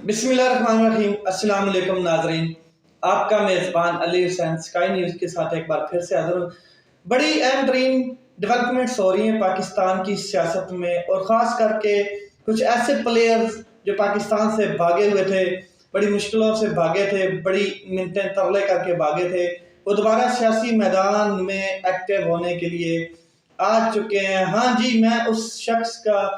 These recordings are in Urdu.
بسم اللہ الرحمن الرحیم۔ السلام علیکم ناظرین، آپ کا میزبان علی حسین اسکائی نیوز کے ساتھ ایک بار پھر سے حاضر ہوں۔ بڑی اہم ترین ڈیولپمنٹس ہو رہی ہیں پاکستان کی سیاست میں، اور خاص کر کے کچھ ایسے پلیئرز جو پاکستان سے بھاگے ہوئے تھے، بڑی مشکلوں سے بھاگے تھے، بڑی منتیں ترلے کر کے بھاگے تھے، وہ دوبارہ سیاسی میدان میں ایکٹیو ہونے کے لیے آ چکے ہیں۔ ہاں جی، میں اس شخص کا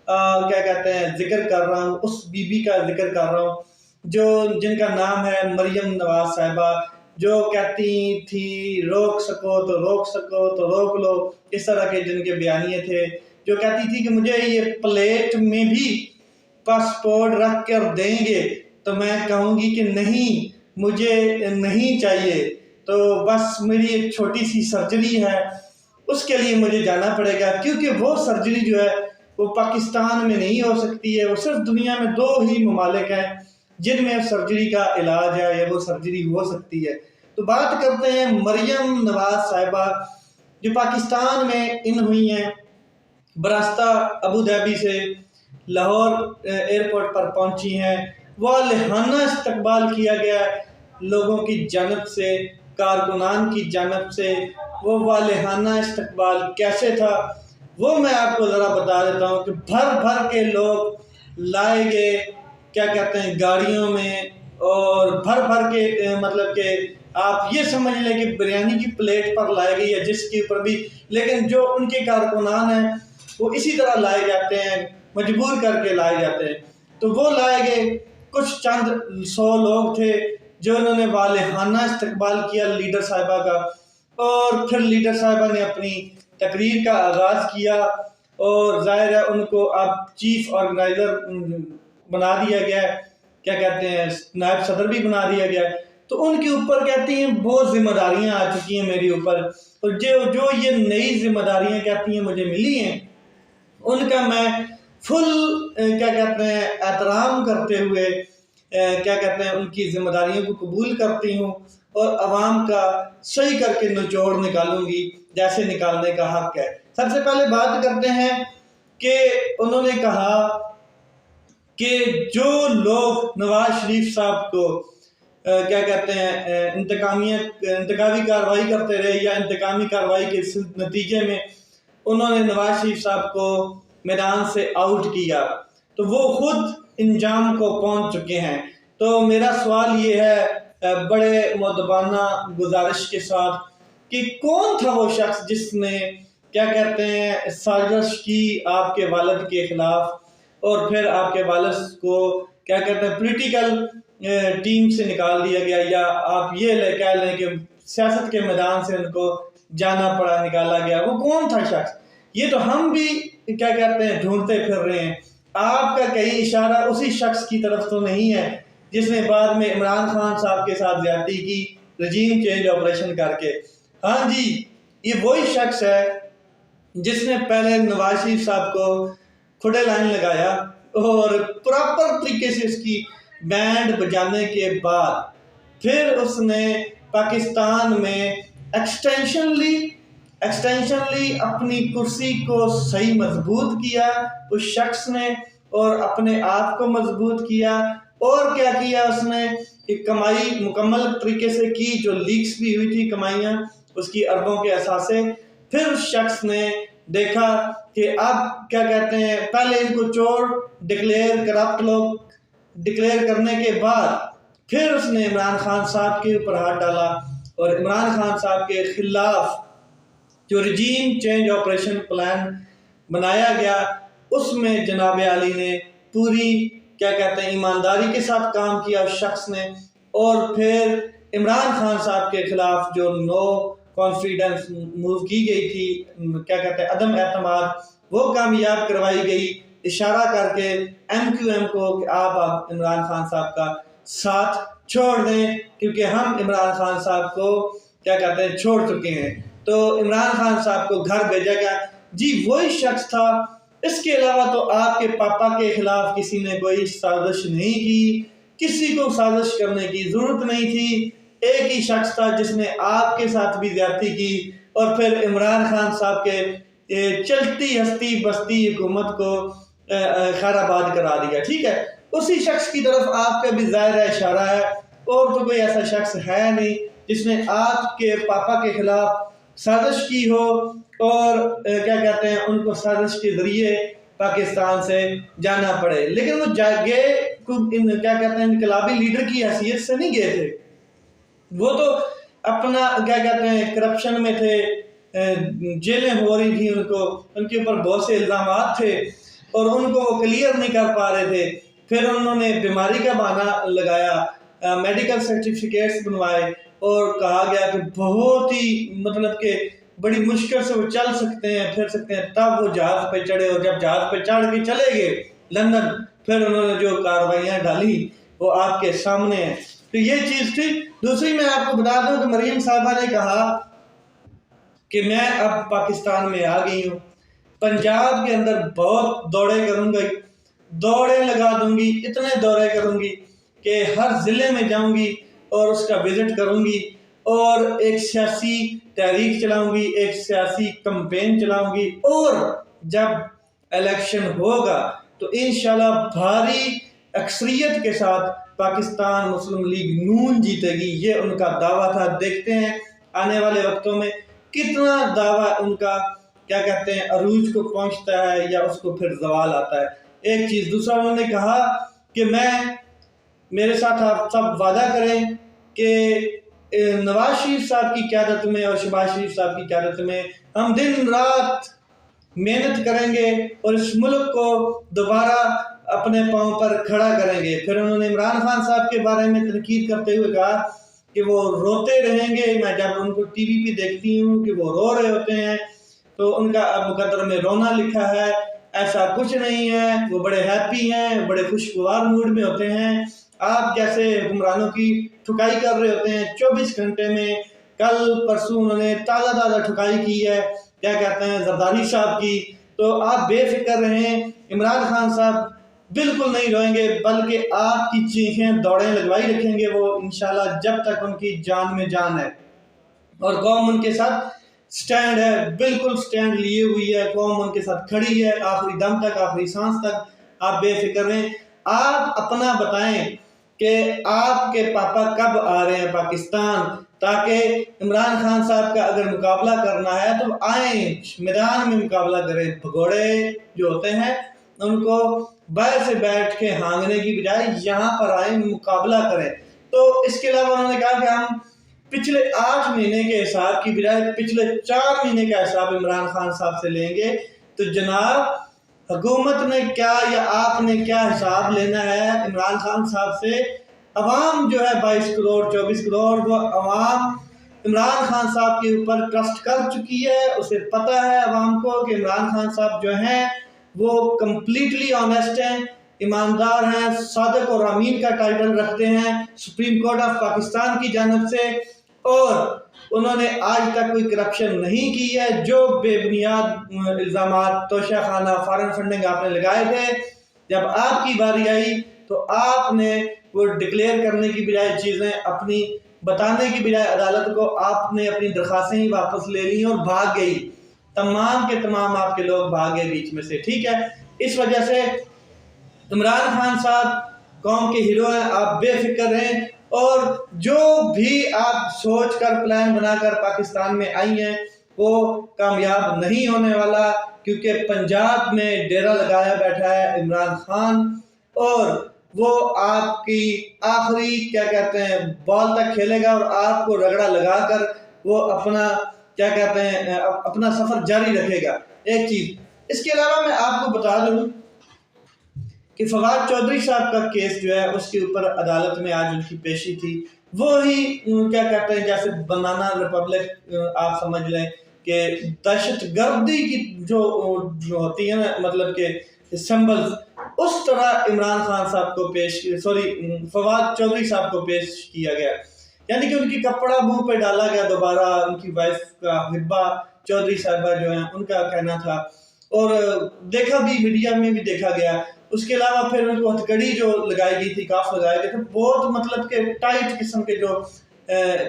کیا کہتے ہیں ذکر کر رہا ہوں، اس بی بی کا ذکر کر رہا ہوں جن کا نام ہے مریم نواز صاحبہ، جو کہتی تھی روک سکو تو روک سکو تو روک لو، اس طرح کے جن کے بیانیے تھے، جو کہتی تھی کہ مجھے یہ پلیٹ میں بھی پاسپورٹ رکھ کر دیں گے تو میں کہوں گی کہ نہیں، مجھے نہیں چاہیے، تو بس میری ایک چھوٹی سی سرجری ہے، اس کے لیے مجھے جانا پڑے گا، کیونکہ وہ سرجری جو ہے وہ پاکستان میں نہیں ہو سکتی ہے۔ وہ صرف دنیا میں 2 ہی ممالک ہیں جن میں سرجری کا علاج ہے یا وہ سرجری ہو سکتی ہے۔ تو بات کرتے ہیں مریم نواز صاحبہ، جو پاکستان میں ان ہوئی ہیں، براستہ ابوظہبی سے لاہور ایئرپورٹ پر پہنچی ہیں۔ والہانہ استقبال کیا گیا لوگوں کی جانب سے، کارکنان کی جانب سے۔ وہ والہانہ استقبال کیسے تھا وہ میں آپ کو ذرا بتا دیتا ہوں کہ بھر بھر کے لوگ لائے گئے، کیا کہتے ہیں، گاڑیوں میں، اور بھر بھر کے مطلب کہ آپ یہ سمجھ لیں کہ بریانی کی پلیٹ پر لائے گئی ہے، جس کے اوپر بھی، لیکن جو ان کے کارکنان ہیں وہ اسی طرح لائے جاتے ہیں، مجبور کر کے لائے جاتے ہیں۔ تو وہ لائے گئے، کچھ چند 100 لوگ تھے جو انہوں نے والہانہ استقبال کیا لیڈر صاحبہ کا، اور پھر لیڈر صاحبہ نے اپنی تقریر کا آغاز کیا، اور ظاہر ہے ان کو اب چیف آرگنائزر بنا دیا گیا ہے، کیا کہتے ہیں، نائب صدر بھی بنا دیا گیا ہے۔ تو ان کے اوپر کہتی ہیں بہت ذمہ داریاں آ چکی ہیں میرے اوپر، اور جو یہ نئی ذمہ داریاں کہتی ہیں مجھے ملی ہیں، ان کا میں فل کیا کہتے ہیں احترام کرتے ہوئے کیا کہتے ہیں ان کی ذمہ داریوں کو قبول کرتی ہوں، اور عوام کا صحیح کر کے نچوڑ نکالوں گی جیسے نکالنے کا حق ہے۔ سب سے پہلے بات کرتے ہیں کہ انہوں نے کہا کہ جو لوگ نواز شریف صاحب کو کیا کہتے ہیں انتقامی کارروائی کرتے رہے، یا انتقامی کارروائی کے نتیجے میں انہوں نے نواز شریف صاحب کو میدان سے آؤٹ کیا، تو وہ خود انجام کو پہنچ چکے ہیں۔ تو میرا سوال یہ ہے بڑے مؤدبانہ گزارش کے ساتھ کہ کون تھا وہ شخص جس نے کیا کہتے ہیں سازش کی آپ کے والد کے خلاف، اور پھر آپ کے والد کو کیا کہتے ہیں پولیٹیکل ٹیم سے نکال دیا گیا، یا آپ یہ کہہ لیں کہ سیاست کے میدان سے ان کو جانا پڑا، نکالا گیا۔ وہ کون تھا شخص؟ یہ تو ہم بھی کیا کہتے ہیں ڈھونڈتے پھر رہے ہیں۔ آپ کا کئی اشارہ اسی شخص کی طرف تو نہیں ہے جس نے بعد میں عمران خان صاحب کے ساتھ زیادتی کی، رجیم چینج آپریشن کر کے؟ ہاں جی، یہ وہی شخص ہے جس نے پہلے نواز شریف صاحب کو کھڑے لائن لگایا، اور پراپر طریقے سے اس کی بینڈ بجانے کے بعد پھر اس نے پاکستان میں ایکسٹینشنلی اپنی کرسی کو صحیح مضبوط کیا اس شخص نے، اور اپنے آپ کو مضبوط کیا۔ اور کیا کیا اس نے کہ کمائی مکمل طریقے سے کی، جو لیکس بھی ہوئی تھی کمائیاں اس کی اربوں کے اثاثے۔ پھر اس شخص نے دیکھا کہ اب کیا کہتے ہیں پہلے ان کو چور کرپٹ لوگ ڈکلیئر کرنے کے بعد پھر اس نے عمران خان صاحب کے اوپر ہاتھ ڈالا، اور عمران خان صاحب کے خلاف جو رجیم چینج آپریشن پلان بنایا گیا اس میں جناب عالی نے پوری کیا کہتے ہیں ایمانداری کے ساتھ کام کیا اس شخص نے، اور پھر عمران خان صاحب کے خلاف جو نو کانفیڈنس موو کی گئی تھی، کیا کہتے ہیں عدم اعتماد، وہ کامیاب کروائی گئی، اشارہ کر کے MQM کو کہ آپ عمران خان صاحب کا ساتھ چھوڑ دیں، کیونکہ ہم عمران خان صاحب کو کیا کہتے ہیں چھوڑ چکے ہیں۔ تو عمران خان صاحب کو گھر بھیجا گیا۔ جی وہی شخص تھا، اس کے علاوہ تو آپ کے پاپا کے خلاف کسی نے کوئی سازش نہیں کی، کسی کو سازش کرنے کی ضرورت نہیں تھی۔ ایک ہی شخص تھا جس نے آپ کے ساتھ بھی زیادتی کی، اور پھر عمران خان صاحب کے چلتی ہستی بستی حکومت کو خیر آباد کرا دیا، ٹھیک ہے، اسی شخص کی طرف آپ کا بھی ظاہر اشارہ ہے، اور تو کوئی ایسا شخص ہے نہیں جس نے آپ کے پاپا کے خلاف سازش کی ہو اور کیا کہتے ہیں ان کو سازش کے ذریعے پاکستان سے جانا پڑے، لیکن وہ گئے کیا کہتے ہیں انقلابی لیڈر کی حیثیت سے نہیں گئے تھے، وہ تو اپنا کیا کہتے ہیں کرپشن میں تھے، جیلیں ہو رہی تھیں، ان کے اوپر بہت سے الزامات تھے اور ان کو وہ کلیئر نہیں کر پا رہے تھے، پھر انہوں نے بیماری کا بہانہ لگایا، میڈیکل سرٹیفکیٹس بنوائے اور کہا گیا کہ بہت ہی مطلب کہ بڑی مشکل سے وہ چل سکتے ہیں پھر سکتے ہیں، تب وہ جہاز پہ چڑھے اور جب جہاز پہ چڑھ کے چلے گئے لندن، پھر انہوں نے جو کارروائیاں ڈالی وہ آپ کے سامنے ہیں، تو یہ چیز تھی۔ دوسری میں آپ کو بتا دوں کہ مریم صاحبہ نے کہا کہ میں اب پاکستان میں آ گئی ہوں، پنجاب کے اندر بہت دورے کروں گی، دوڑے لگا دوں گی، اتنے دورے کروں گی کہ ہر ضلع میں جاؤں گی اور اس کا وزٹ کروں گی اور ایک سیاسی تحریک چلاؤں گی، ایک سیاسی کمپین چلاؤں گی، اور جب الیکشن ہوگا تو انشاءاللہ بھاری اکثریت کے ساتھ پاکستان مسلم لیگ نون جیتے گی، یہ ان کا دعویٰ تھا۔ دیکھتے ہیں آنے والے وقتوں میں کتنا دعویٰ ان کا کیا کہتے ہیں عروج کو پہنچتا ہے یا اس کو پھر زوال آتا ہے۔ ایک چیز دوسرا انہوں نے کہا کہ میرے ساتھ آپ سب وعدہ کریں کہ نواز شریف صاحب کی قیادت میں اور شہباز شریف صاحب کی قیادت میں ہم دن رات محنت کریں گے اور اس ملک کو دوبارہ اپنے پاؤں پر کھڑا کریں گے۔ پھر انہوں نے عمران خان صاحب کے بارے میں تنقید کرتے ہوئے کہا کہ وہ روتے رہیں گے، میں جب ان کو ٹی وی پہ دیکھتی ہوں کہ وہ رو رہے ہوتے ہیں تو ان کا مقدر میں رونا لکھا ہے، ایسا کچھ نہیں ہے، وہ بڑے ہیپی ہیں، بڑے خوشگوار موڈ میں ہوتے ہیں، آپ جیسے حکمرانوں کی ٹھکائی کر رہے ہوتے ہیں 24 گھنٹے میں۔ کل پرسوں انہوں نے تازہ ٹھکائی کی ہے، کیا کہتے ہیں زرداری صاحب کی، تو آپ بے فکر رہیں، عمران خان صاحب بالکل نہیں روئیں گے بلکہ آپ کی چیخیں دوڑیں لگوائی رکھیں گے وہ انشاءاللہ جب تک ان کی جان میں جان ہے، اور قوم ان کے ساتھ سٹینڈ ہے، بالکل سٹینڈ لیے ہوئی ہے، قوم ان کے ساتھ کھڑی ہے آخری دم تک، آخری سانس تک، آپ بے فکر رہیں۔ آپ اپنا بتائیں کہ آپ کے پاپا کب آ رہے ہیں پاکستان، تاکہ عمران خان صاحب کا اگر مقابلہ کرنا ہے تو آئیں میدان میں مقابلہ کریں، بھگوڑے جو ہوتے ہیں ان کو باہر سے بیٹھ کے ہانگنے کی بجائے یہاں پر آئیں مقابلہ کریں۔ تو اس کے علاوہ انہوں نے کہا کہ ہم پچھلے 8 مہینے کے حساب کی بجائے پچھلے 4 مہینے کا حساب عمران خان صاحب سے لیں گے، تو جناب حکومت نے کیا یا آپ نے کیا حساب لینا ہے عمران خان صاحب سے؟ عوام جو ہے 22 کروڑ 24 کروڑ وہ عوام عمران خان صاحب کے اوپر ٹرسٹ کر چکی ہے، اسے پتہ ہے عوام کو کہ عمران خان صاحب جو ہیں وہ کمپلیٹلی آنیسٹ ہیں، ایماندار ہیں، صادق اور امین کا ٹائٹل رکھتے ہیں سپریم کورٹ آف پاکستان کی جانب سے، اور انہوں نے آج تک کوئی کرپشن نہیں کی ہے۔ جو بے بنیاد الزامات توشہ خانہ فارن فنڈنگ آپ نے لگائے تھے، جب آپ کی باری آئی تو آپ نے وہ ڈکلیئر کرنے کی بجائے چیزیں اپنی بتانے کی بجائے عدالت کو آپ نے اپنی درخواستیں ہی واپس لے لی اور بھاگ گئی، تمام کے تمام آپ کے لوگ بھاگے بیچ میں سے، ٹھیک ہے۔ اس وجہ سے عمران خان صاحب قوم کے ہیرو ہیں، آپ بے فکر رہیں، اور جو بھی آپ سوچ کر پلان بنا کر پاکستان میں آئی ہیں وہ کامیاب نہیں ہونے والا، کیونکہ پنجاب میں ڈیرا لگایا بیٹھا ہے عمران خان، اور وہ آپ کی آخری کیا کہتے ہیں بال تک کھیلے گا اور آپ کو رگڑا لگا کر وہ اپنا کیا کہتے ہیں اپنا سفر جاری رکھے گا۔ ایک چیز اس کے علاوہ میں آپ کو بتا دوں کہ فواد چودھری صاحب کا کیس جو ہے اس کے اوپر عدالت میں آج ان کی پیشی تھی، وہی کیا کہتے ہیں جیسے بنانا ریپبلک آپ سمجھ لیں کہ دہشت گردی کی جو ہوتی ہے نا مطلب کہ سمبلز، اس طرح عمران خان صاحب کو فواد چودھری صاحب کو پیش کیا گیا، یعنی کہ ان کی کپڑا منہ پہ ڈالا گیا دوبارہ، ان کی وائف کا حبہ چودھری صاحبہ جو ہیں ان کا کہنا تھا، اور دیکھا بھی میڈیا میں بھی دیکھا گیا۔ اس کے علاوہ پھر ان کو ہتھکڑی جو لگائی گئی تھی، کاف لگائے گئے تھے، بہت مطلب کہ ٹائٹ قسم کے جو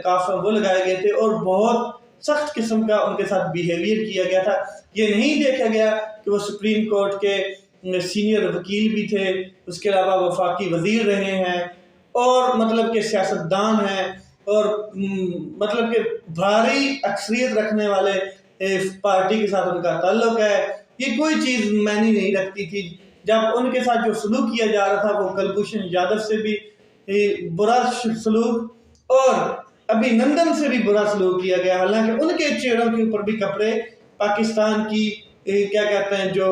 کاف وہ لگائے گئے تھے اور بہت سخت قسم کا ان کے ساتھ بیہیویئر کیا گیا تھا۔ یہ نہیں دیکھا گیا کہ وہ سپریم کورٹ کے سینئر وکیل بھی تھے، اس کے علاوہ وفاقی وزیر رہے ہیں، اور مطلب کہ سیاستدان ہیں، اور مطلب کہ بھاری اکثریت رکھنے والے پارٹی کے ساتھ ان کا تعلق ہے۔ یہ کوئی چیز معنی نہیں رکھتی تھی۔ جب ان کے ساتھ جو سلوک کیا جا رہا تھا وہ کلبھوشن یادو سے بھی برا سلوک اور ابھینندن سے بھی برا سلوک کیا گیا، حالانکہ ان کے چہروں کے اوپر بھی کپڑے پاکستان کی کیا کہتے ہیں جو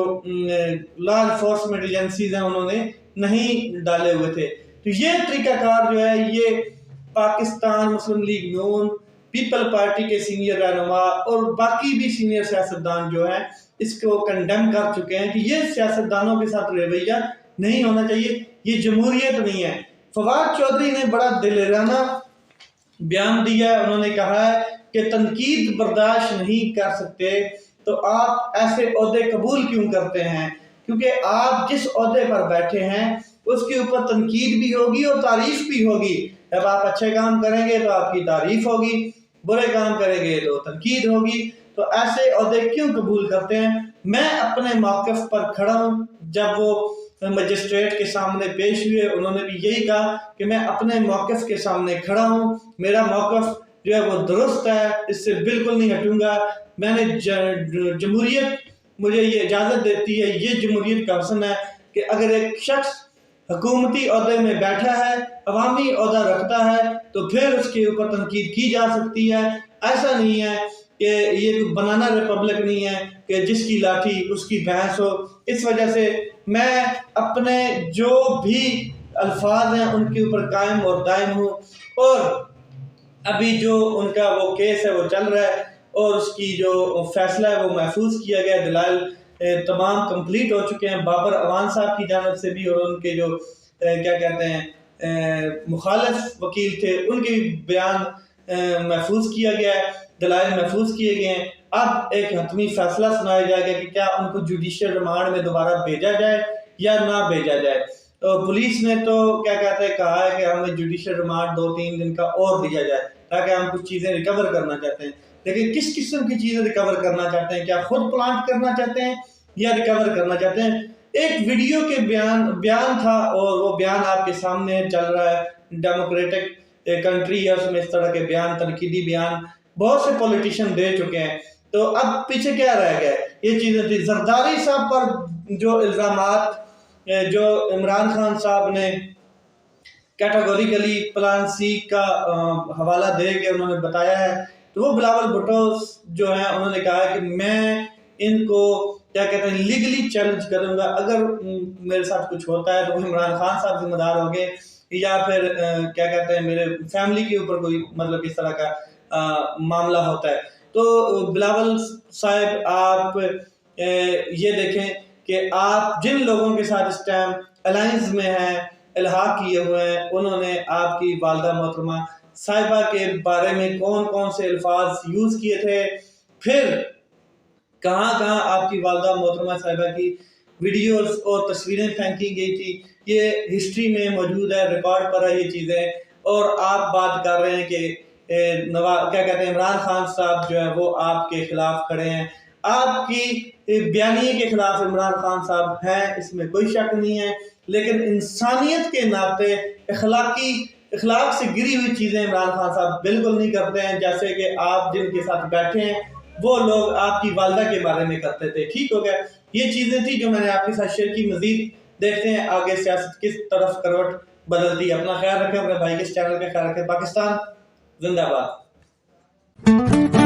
لا انفورسمنٹ ایجنسیز ہیں انہوں نے نہیں ڈالے ہوئے تھے۔ تو یہ طریقہ کار جو ہے یہ پاکستان مسلم لیگ نون، پیپل پارٹی کے سینئر رہنما اور باقی بھی سینئر سیاستدان جو ہیں اس کو کنڈیم کر چکے ہیں کہ یہ سیاستدانوں کے ساتھ رویہ نہیں ہونا چاہیے، یہ جمہوریت نہیں ہے۔ فواد چودھری نے بڑا دلیرانہ بیان دیا ہے، انہوں نے کہا ہے کہ تنقید برداشت نہیں کر سکتے تو آپ ایسے عہدے قبول کیوں کرتے ہیں، کیونکہ آپ جس عہدے پر بیٹھے ہیں اس کے اوپر تنقید بھی ہوگی اور تعریف بھی ہوگی۔ جب آپ اچھے کام کریں گے تو آپ کی تعریف ہوگی، برے کام کریں گے تو تنقید ہوگی، تو ایسے عہدے کیوں قبول کرتے ہیں؟ میں اپنے موقف پر کھڑا ہوں۔ جب وہ مجسٹریٹ کے سامنے پیش ہوئے انہوں نے بھی یہی کہا کہ میں اپنے موقف کے سامنے کھڑا ہوں، میرا موقف جو ہے وہ درست ہے، اس سے بالکل نہیں ہٹوں گا۔ میں نے جمہوریت مجھے یہ اجازت دیتی ہے، یہ جمہوریت کا حسن ہے کہ اگر ایک شخص حکومتی عہدے میں بیٹھا ہے، عوامی عہدہ رکھتا ہے تو پھر اس کے اوپر تنقید کی جا سکتی ہے۔ ایسا نہیں ہے کہ یہ کوئی بنانا ریپبلک نہیں ہے کہ جس کی لاٹھی اس کی بھینس ہو۔ اس وجہ سے میں اپنے جو بھی الفاظ ہیں ان کے اوپر قائم اور دائم ہوں، اور ابھی جو ان کا وہ کیس ہے وہ چل رہا ہے اور اس کی جو فیصلہ ہے وہ محفوظ کیا گیا، دلائل تمام کمپلیٹ ہو چکے ہیں بابر اعوان صاحب کی جانب سے بھی، اور ان کے جو کیا کہتے ہیں مخالف وکیل تھے ان کے بیان محفوظ کیا گیا ہے، دلائل محفوظ کیے گئے ہیں۔ اب ایک حتمی فیصلہ سنایا جائے گا کہ کیا ان کو جوڈیشل ریمانڈ میں دوبارہ بھیجا جائے یا نہ بھیجا جائے۔ تو پولیس نے تو کیا کہتے ہیں کہا ہے کہ ہمیں جوڈیشل ریمانڈ 2-3 دن کا اور دیا جائے تاکہ ہم کچھ چیزیں ریکور کرنا چاہتے ہیں۔ لیکن کس قسم کی چیزیں ریکور کرنا چاہتے ہیں؟ کیا خود پلانٹ کرنا چاہتے ہیں یا ریکور کرنا چاہتے ہیں؟ ایک ویڈیو کے بیان تھا اور وہ بیان آپ کے سامنے چل رہا ہے۔ ڈیموکریٹک کنٹری ہے، اس میں اس طرح کے بیان، تنقیدی بیان بہت سے پولیٹیشین دے چکے ہیں۔ تو اب پیچھے کیا رہ گیا؟ یہ چیزیں تھی۔ زرداری صاحب پر جو الزامات جو عمران خان صاحب نے کیٹیگوریکلی پلان سی کا حوالہ دے کے انہوں نے بتایا ہے، تو وہ بلاول بھٹو جو ہیں انہوں نے کہا ہے کہ میں ان کو کیا کہتے ہیں لیگلی چیلنج کروں گا، اگر میرے ساتھ کچھ ہوتا ہے تو وہ عمران خان صاحب ذمہ دار ہوں گے، یا پھر کیا کہتے ہیں میرے فیملی کے اوپر کوئی مطلب اس طرح کا معاملہ ہوتا ہے۔ تو بلاول صاحب آپ یہ دیکھیں کہ آپ جن لوگوں کے ساتھ اس ٹائم الائنس میں ہیں، الحاق کیے ہوئے ہیں، انہوں نے آپ کی والدہ محترمہ صاحبہ کے بارے میں کون کون سے الفاظ یوز کیے تھے، پھر کہاں کہاں آپ کی والدہ محترمہ صاحبہ کی ویڈیوز اور تصویریں پھینکی گئی تھی، یہ ہسٹری میں موجود ہے، ریکارڈ پر ہے یہ چیزیں۔ اور آپ بات کر رہے ہیں کہ کیا کہتے ہیں عمران خان صاحب جو ہے وہ آپ کے خلاف کھڑے ہیں، آپ کی بیانیے کے خلاف عمران خان صاحب ہیں، اس میں کوئی شک نہیں ہے، لیکن انسانیت کے ناطے اخلاق سے گری ہوئی چیزیں عمران خان صاحب بالکل نہیں کرتے ہیں، جیسے کہ آپ جن کے ساتھ بیٹھے ہیں وہ لوگ آپ کی والدہ کے بارے میں کرتے تھے۔ ٹھیک ہو گیا، یہ چیزیں تھی جو میں نے آپ کے ساتھ شیئر کی۔ مزید دیکھتے ہیں آگے سیاست کس طرف کروٹ بدلتی ہے۔ اپنا خیال رکھیں، اپنے بھائی کے اس چینل کا خیال رکھیں۔ پاکستان زندہ باد۔